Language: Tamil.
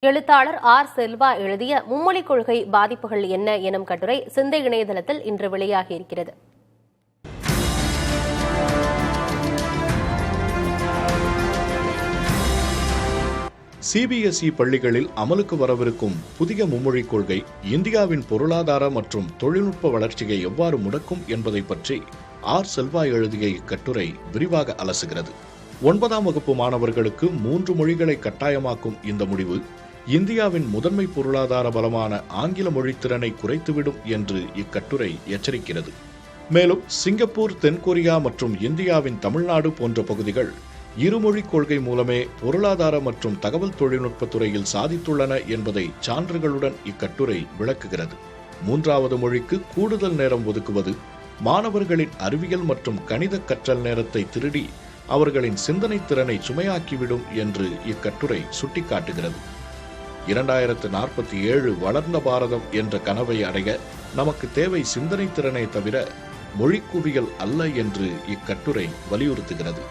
எழுத்தாளர் ஆர். செல்வா எழுதிய மும்மொழிக் கொள்கை பாதிப்புகள் என்ன எனும் கட்டுரை சிந்தை இணையதளத்தில் இன்று வெளியாகியிருக்கிறது. சிபிஎஸ்இ பள்ளிகளில் அமலுக்கு வரவிருக்கும் புதிய மும்மொழிக் கொள்கை இந்தியாவின் பொருளாதார மற்றும் தொழில்நுட்ப வளர்ச்சியை எவ்வாறு முடக்கும் என்பதை பற்றி ஆர். செல்வா எழுதிய இக்கட்டுரை விரிவாக அலசுகிறது. 9ஆம் வகுப்பு மாணவர்களுக்கு 3 மொழிகளை கட்டாயமாக்கும் இந்த முடிவு இந்தியாவின் முதன்மை பொருளாதார பலமான ஆங்கில மொழித்திறனை குறைத்துவிடும் என்று இக்கட்டுரை எச்சரிக்கிறது. மேலும் சிங்கப்பூர், தென்கொரியா மற்றும் இந்தியாவின் தமிழ்நாடு போன்ற பகுதிகள் இருமொழிக் கொள்கை மூலமே பொருளாதார மற்றும் தகவல் தொழில்நுட்பத் துறையில் சாதித்துள்ளன என்பதை சான்றுகளுடன் இக்கட்டுரை விளக்குகிறது. 3வது மொழிக்கு கூடுதல் நேரம் ஒதுக்குவது மாணவர்களின் அறிவியல் மற்றும் கணித கற்றல் நேரத்தை திருடி அவர்களின் சிந்தனை திறனை சுமையாக்கிவிடும் என்று இக்கட்டுரை சுட்டிக்காட்டுகிறது. 2047 வளர்ந்த பாரதம் என்ற கனவை அடைய நமக்கு தேவை சிந்தனை திறனை தவிர மொழிக்குவியல் அல்ல என்று இக்கட்டுரை வலியுறுத்துகிறது.